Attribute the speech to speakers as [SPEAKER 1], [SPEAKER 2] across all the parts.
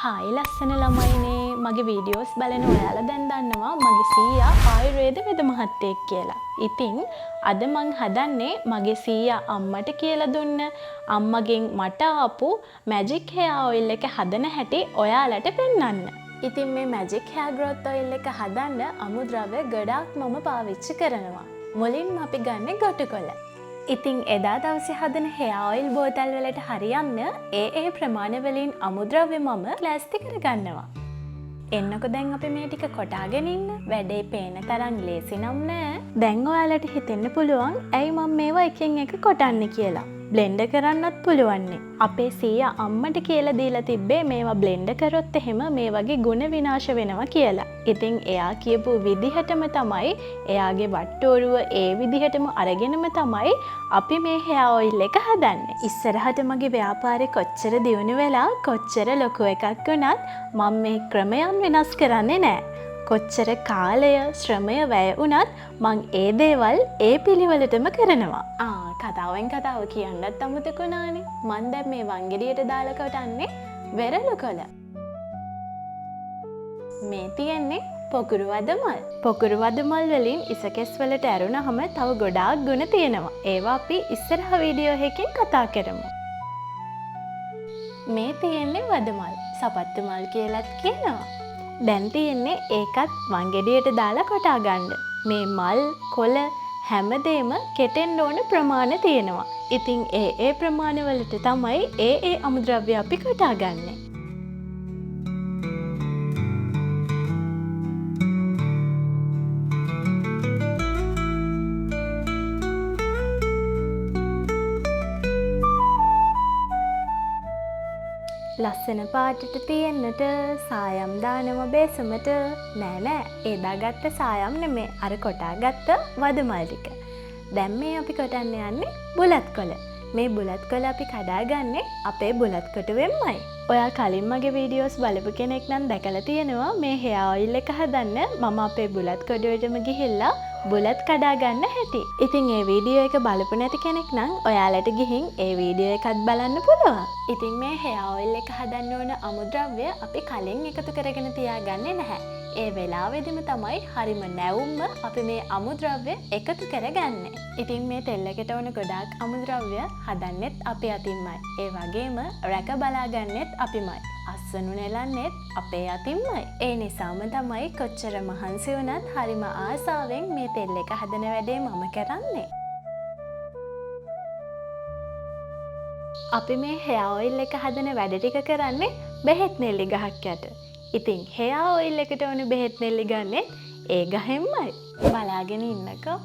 [SPEAKER 1] Hi ලස්සන ළමයිනේ මගේ videos බලන ඔයාලා දැන් දන්නවා මගේ සීයා ආයුර්වේද වෙද මහත්තයෙක් කියලා. ඉතින් අද මං හදන්නේ මගේ සීයා අම්මට කියලා දුන්න අම්මගෙන් මට ආපු මැජික් හෙයා ඔයිල් එක හදන හැටි ඔයාලට පෙන්වන්න. ඉතින් මේ මැජික් හෙයා ග්‍රෝත් ඔයිල් එක හදන්න අමුද්‍රව්‍ය ගොඩාක් මම පාවිච්චි කරනවා. මුලින්ම අපි ගන්නේ ගොටුකොළ. ඉතින් එදා දවසේ හදන හෙයා ඔයිල් බෝතල් වලට හරියන්න ඒ ප්‍රමාණ වලින් අමුද්‍රව්‍ය මම ප්ලාස්ටි කරගන්නවා. එන්නකො දැන් අපි මේ ටික කොටාගෙන ඉන්න. වැඩේ පේන තරම් ලේසි නම් නෑ. දැන් ඔයාලට හිතෙන්න පුළුවන් ඇයි මම මේවා එකින් එක කොටන්නේ කියලා. බ්ලෙන්ඩර් කරන්නත් පුළුවන්. අපේ සීයා අම්මට කියලා දීලා තිබ්බේ මේවා බ්ලෙන්ඩර් කරොත් එහෙම මේ වගේ ගුණ විනාශ වෙනවා කියලා. ඉතින් එයා කියපු විදිහටම තමයි එයාගේ වට්ටෝරුව ඒ විදිහටම අරගෙනම තමයි අපි මේ හෙයා ඔයිල් එක හදන්නේ. ඉස්සරහට මගේ ව්‍යාපාරේ කොච්චර දියුණු වෙලා කොච්චර ලොකු එකක් වුණත් මම මේ ක්‍රමයන් වෙනස් කරන්නේ නැහැ. කොච්චර කාලය ශ්‍රමය වැය වුණත් මං ඒ දේවල් ඒ පිළිවෙලටම කරනවා. කතාවෙන් කතාව කියන්නත් අමතකුණානේ. මං දැන් මේ වංගෙඩියට දාලා කොටන්නේ වෙරළු කොළ. මේ තියෙන්නේ පොකුරු වදමල්. පොකුරු වදමල් වලින් ඉසකෙස් වලට ඇරුණාම තව ගොඩාක් ගුණ තියෙනවා. ඒවා අපි ඉස්සරහ වීඩියෝ එකකින් කතා කරමු. මේ තියෙන්නේ වදමල්. සපත්තු මල් කියලාත් කියනවා. දැන් තියෙන්නේ ඒකත් වංගෙඩියට දාලා කොටා ගන්න. මේ මල් කොළ හැමදේම කෙටෙන්න ඕන ප්‍රමාණය තියෙනවා. ඉතින් ඒ ප්‍රමාණ වලට තමයි ඒ අමුද්‍රව්‍ය අපි කොටා ගන්නෙ. ලස්සන පාටට තියෙන්නට සායම් දානවා බේසමට. නෑ ඒ දාගත්ත සායම් නෙමේ අර කොටා ගත්ත වදමල් ටික. දැන් මේ අපි කොටන්න යන්නේ බුලත් කොළ. මේ බුලත් කොළ අපි කඩාගන්නේ අපේ බුලත් කොටුවෙන්මයි. ඔයා කලින් මගේ වීඩියෝස් බලපු කෙනෙක් නම් දැකලා තියෙනවා මේ හෙයා ඔයිල් එක හදන්න මම අපේ බුලත් කොටුවෙටම ගිහිල්ලා බුලත් කඩා ගන්න හැටි. ඉතින් ඒ වීඩියෝ එක බලපු නැති කෙනෙක් නම් ඔයාලට ගිහින් ඒ වීඩියෝ එකත් බලන්න පුළුවන්. ඉතින් මේ හෙයා ඔයිල් එක හදන්න ඕන අමුද්‍රව්‍ය අපි කලින් එකතු කරගෙන තියාගන්නේ නැහැ. ඒ වෙලාවෙදිම තමයි හරිම නැවුම්ම අපි මේ අමුද්‍රව්‍ය එකතු කරගන්නේ. ඉතින් මේ තෙල් එකට ඕන ගොඩාක් අමුද්‍රව්‍ය හදන්නෙත් අපි අතින්මයි. ඒ වගේම රැක බලාගන්නෙත් අපිමයි. අස්සනු නෙලන්නෙත් අපේ අතින්මයි. ඒ නිසාම තමයි කොච්චර මහන්සි වුණත් හරිම ආසාවෙන් මේ තෙල් එක හදන වැඩේ මම කරන්නේ. අපි මේ හෙයා ඔයිල් එක හදන වැඩ ටික කරන්නේ බෙහෙත් නෙල්ලි ගහක් යට. ඉතින් හෙයා ඔයිල් එකට ඕන බෙහෙත් නෙල්ලි ගන්නෙ ඒ ගහෙන්මයි. බලාගෙන ඉන්නකෝ.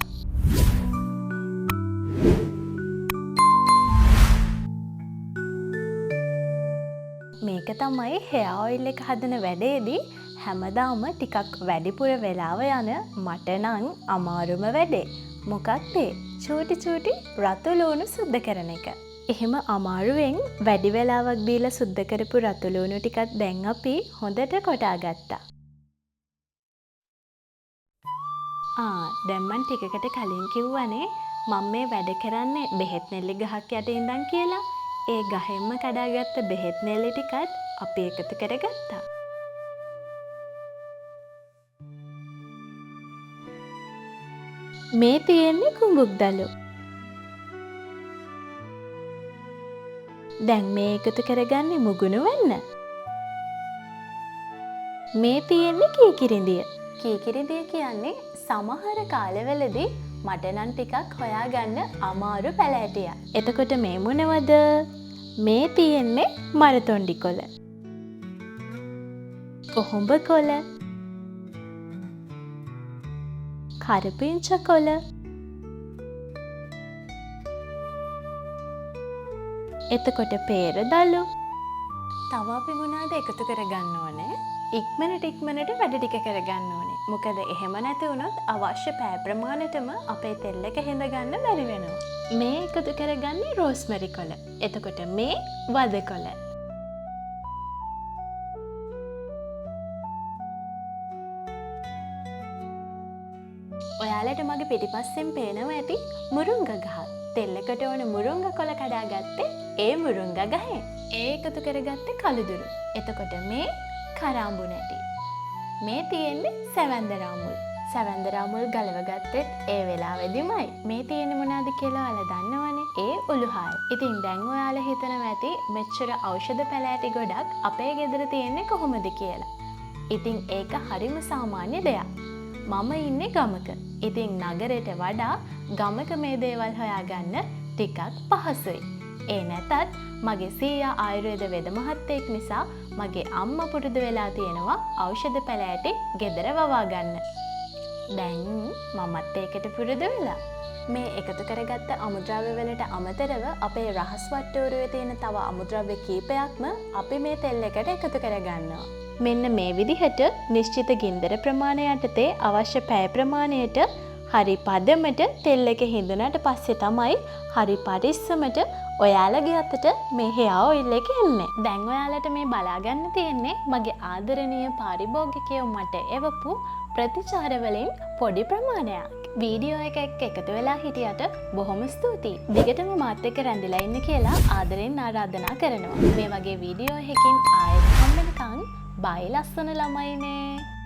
[SPEAKER 1] මේක තමයි හෙයා ඔයිල් එක හදන වැඩේදී හැමදාම ටිකක් වැඩිපුර වෙලාව යන මට නම් අමාරුම වැඩේ. මොකක්ද ඒ? චූටි රතු ලුණු සුද්ධ කරන එක. එහෙම අමාරුවෙන් වැඩි වෙලාවක් දීලා සුද්ධ කරපු රතු ලුණු ටිකත් දැන් අපි හොඳට කොටා ගත්තා. දැන් මං ටිකකට කලින් කිව්වනේ මම මේ වැඩ කරන්නේ බෙහෙත් නෙල්ලි ගහක් යට ඉඳන් කියලා. ඒ ගහෙන්ම කඩාගත්ත බෙහෙත් නෙල්ලි ටිකත් අපි එකතු කරගත්තා. මේ තියෙන්නේ කුඹුක් දළු. දැන් මේ එකතු කරගන්නේ මුගුණු වෙන්න. මේ තියෙන්නේ කීකිරිඳිය. කීකිරිඳිය කියන්නේ සමහර කාලවලදී මට නම් ටිකක් හොයාගන්න අමාරු පැලෑටියක්. එතකොට මේ මොනවද? මේ තියෙන්නේ මරතොණ්ඩි කොළ. කොහොඹ කොළ. කරපිංච කොළ. එතකොට පේරදළු. තව අපි මොනවද එකතු කරගන්න ඕනේ? ඉක්මනට වැඩ ටික කරගන්න ඕනේ. මොකද එහෙම නැති වුණොත් අවශ්‍ය පෑ ප්‍රමාණයටම අපේ තෙල් එක හිඳ ගන්න බැරි වෙනවා. මේ එකතු කරගන්නේ රෝස්මරි කොළ. එතකොට මේ වද කොළ. ඔයාලට මගේ පිටිපස්සෙන් පේනවා ඇති මුරුංග ගහ. තෙල්ලකට ඕන මුරුංග කොළ කඩාගත්තේ ඒ මුරුංග ගහෙන්. ඒ එකතු කරගත්තේ කළුදුරු. එතකොට මේ කරාඹු නැටි. මේ තියෙන්නේ සැවැන්දරා මුල්. සැවැන්දරා මුල් ගලවගත්තෙත් ඒ වෙලාවෙදිමයි. මේ තියෙන්නේ මොනවද කියලා ඔයාලා දන්නවනේ. ඒ උළුහාය. ඉතින් දැන් ඔයාලා හිතනවා ඇති මෙච්චර ඖෂධ පැලෑටි ගොඩක් අපේ ගෙදර තියෙන්නේ කොහොමද කියලා. ඉතින් ඒක හරිම සාමාන්‍ය දෙයක්. මම ඉන්නේ ගමක. ඉතින් නගරයට වඩා ගමක මේ දේවල් හොයාගන්න ටිකක් පහසුයි. ඒ නැතත් මගේ සීයා ආයුර්වේද වෙද මහත්තයෙක් නිසා මගේ අම්මා පුරුදු වෙලා තියෙනවා ඖෂධ පැලෑටි ගෙදර වවා ගන්න. දැන් මමත් ඒකට පුරුදු වෙලා. මේ එකතු කරගත්ත අමුද්‍රව්‍ය වලට අමතරව අපේ රහස් වට්ටෝරුවේ තියෙන තව අමුද්‍රව්‍ය කීපයක්ම අපි මේ තෙල් එකට එකතු කරගන්නවා. මෙන්න මේ විදිහට නිශ්චිත ගින්දර ප්‍රමාණය යටතේ අවශ්‍ය පැය ප්‍රමාණයට හරි පදමට තෙල් එක හිඳුනට පස්සේ තමයි හරි පරිස්සමට ඔයාලගේ අතට මේ හෙයා ඔයිල් එක එන්නේ. දැන් ඔයාලට මේ බලාගන්න තියෙන්නේ මගේ ආදරණීය පාරිභෝගිකයෝ මට එවපු ප්‍රතිචාර වලින් පොඩි ප්‍රමාණයක්. වීඩියෝ එක එක්ක එකතු වෙලා හිටියට බොහොම ස්තුතියි. දිගටම මාත් එක්ක රැඳිලා ඉන්න කියලා ආදරෙන් ආරාධනා කරනවා. මේ වගේ වීඩියෝ එකකින් ආයෙත් හම්බෙනකන් බයි ලස්සන ළමයිනේ.